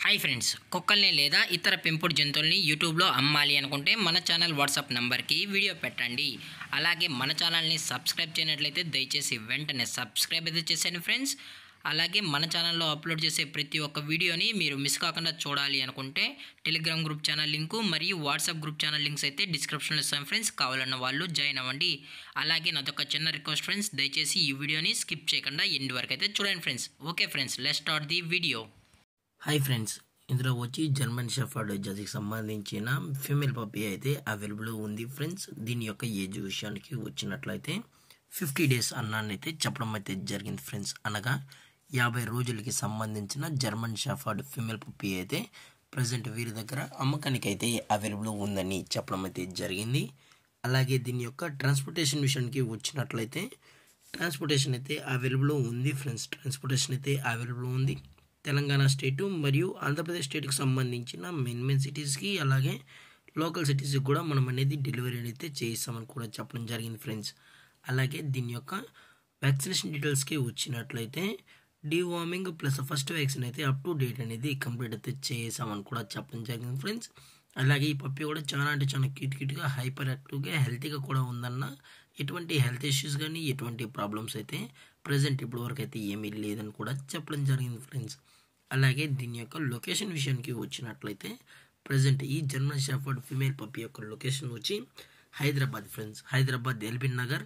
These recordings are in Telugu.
హాయ్ ఫ్రెండ్స్, కుక్కల్ని లేదా ఇతర పెంపుడు జంతువుల్ని యూట్యూబ్లో అమ్మాలి అనుకుంటే మన ఛానల్ వాట్సాప్ నెంబర్కి వీడియో పెట్టండి. అలాగే మన ఛానల్ని సబ్స్క్రైబ్ చేయనట్లయితే దయచేసి వెంటనే సబ్స్క్రైబ్ అయితే చేసేయండి ఫ్రెండ్స్. అలాగే మన ఛానల్లో అప్లోడ్ చేసే ప్రతి ఒక్క వీడియోని మీరు మిస్ కాకుండా చూడాలి అనుకుంటే టెలిగ్రామ్ గ్రూప్ ఛానల్ లింకు మరియు వాట్సాప్ గ్రూప్ ఛానల్ లింక్స్ అయితే డిస్క్రిప్షన్లో ఇస్తాను ఫ్రెండ్స్. కావాలన్న వాళ్ళు జాయిన్ అవ్వండి. అలాగే నాదొక చిన్న రిక్వెస్ట్ ఫ్రెండ్స్, దయచేసి ఈ వీడియోని స్కిప్ చేయకుండా ఎండ్ వరకు అయితే చూడండి friends. Okay friends, let's start the video. Hi friends, ఇందులో వచ్చి జర్మన్ షెఫర్డ్ జాతికి సంబంధించిన ఫీమేల్ పప్పీ అయితే అవైలబుల్ ఉంది ఫ్రెండ్స్. దీని యొక్క ఏజ్ విషయానికి వచ్చినట్లయితే 50 days అన్నాన్ని అయితే చెప్పడం అయితే జరిగింది ఫ్రెండ్స్. అనగా 50 రోజులకి సంబంధించిన జర్మన్ షెఫర్డ్ ఫీమేల్ పప్పీ అయితే ప్రజెంట్ వీరి దగ్గర అమ్మకానికి అయితే అవైలబుల్ ఉందని చెప్పడం అయితే జరిగింది. అలాగే దీని యొక్క ట్రాన్స్పోర్టేషన్ విషయానికి వచ్చినట్లయితే ట్రాన్స్పోర్టేషన్ అయితే అవైలబుల్ ఉంది ఫ్రెండ్స్. ట్రాన్స్పోర్టేషన్ అయితే అవైలబుల్ ఉంది. తెలంగాణ స్టేటు మరియు ఆంధ్రప్రదేశ్ స్టేట్కి సంబంధించిన మెయిన్ సిటీస్కి అలాగే లోకల్ సిటీస్కి కూడా మనం అనేది డెలివరీ అయితే చేయిస్తామని కూడా చెప్పడం జరిగింది ఫ్రెండ్స్. అలాగే దీని యొక్క వ్యాక్సినేషన్ డీటెయిల్స్కి వచ్చినట్లయితే డీవార్మింగ్ ప్లస్ ఫస్ట్ వ్యాక్సిన్ అయితే అప్ టు డేట్ అనేది కంప్లీట్ అయితే చేసామని కూడా చెప్పడం జరిగింది ఫ్రెండ్స్. అలాగే ఈ పప్పి కూడా చాలా అంటే చాలా క్యూట్గా హైపర్ యాక్టివ్గా హెల్తీగా కూడా ఉందన్న ఎటువంటి హెల్త్ ఇష్యూస్ కానీ ఎటువంటి ప్రాబ్లమ్స్ అయితే ప్రజెంట్ ఇప్పటి వరకు అయితే ఏమీ లేదని కూడా చెప్పడం జరిగింది ఫ్రెండ్స్. అలాగే దీని యొక్క లొకేషన్ విషయానికి వచ్చినట్లయితే ప్రజెంట్ ఈ జర్మన్ షెఫర్డ్ ఫీమేల్ పప్పి యొక్క లొకేషన్ వచ్చి హైదరాబాద్ ఫ్రెండ్స్. హైదరాబాద్ ఎల్బీ నగర్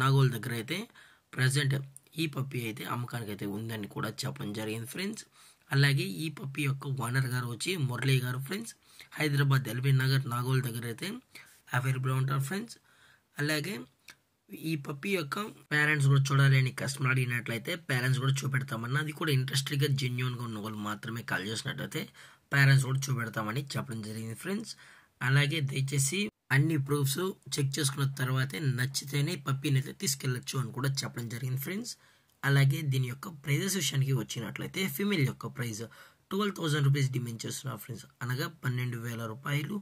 నాగోల్ దగ్గర అయితే ప్రజెంట్ ఈ పప్పి అయితే అమ్మకానికి అయితే ఉందని కూడా చెప్పడం జరిగింది ఫ్రెండ్స్. అలాగే ఈ పప్పి యొక్క ఓనర్ గారు వచ్చి మురళీ గారు ఫ్రెండ్స్. హైదరాబాద్ ఎల్బీ నగర్ నాగోల్ దగ్గర అయితే అవైలబుల్ ఉంటారు ఫ్రెండ్స్. అలాగే ఈ పప్పి యొక్క పేరెంట్స్ కూడా చూడాలి అని కస్టమర్ అడిగినట్లయితే పేరెంట్స్ కూడా చూపెడతామని, అది కూడా ఇంట్రెస్టెడ్గా జెన్యున్గా ఉన్న వాళ్ళు మాత్రమే కాల్ చేసినట్లయితే పేరెంట్స్ కూడా చూపెడతామని చెప్పడం జరిగింది ఫ్రెండ్స్. అలాగే దయచేసి అన్ని ప్రూఫ్స్ చెక్ చేసుకున్న తర్వాతే నచ్చితేనే పప్పీని అయితే తీసుకెళ్ళచ్చు అని కూడా చెప్పడం జరిగింది ఫ్రెండ్స్. అలాగే దీని యొక్క ప్రైజెస్ విషయానికి వచ్చినట్లయితే ఫీమేల్ యొక్క ప్రైస్ 12,000 రూపీస్ డిమాండ్ చేస్తున్నారు ఫ్రెండ్స్, అనగా 12,000 రూపాయలు.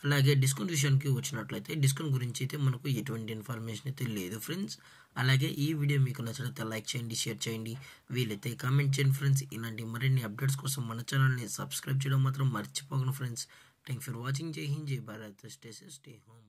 అలాగే డిస్కౌంట్ విషయానికి వచ్చినట్లయితే డిస్కౌంట్ గురించి అయితే మనకు ఎటువంటి ఇన్ఫర్మేషన్ అయితే లేదు ఫ్రెండ్స్. అలాగే ఈ వీడియో మీకు నచ్చితే లైక్ చేయండి, షేర్ చేయండి, వీలైతే కామెంట్ చేయండి ఫ్రెండ్స్. ఇలాంటి మరిన్ని అప్డేట్స్ కోసం మన ఛానల్ని సబ్స్క్రైబ్ చేయడం మాత్రం మర్చిపోకండి ఫ్రెండ్స్. Thank for watching. జై హింద్, జై Bharat, stay safe, stay home.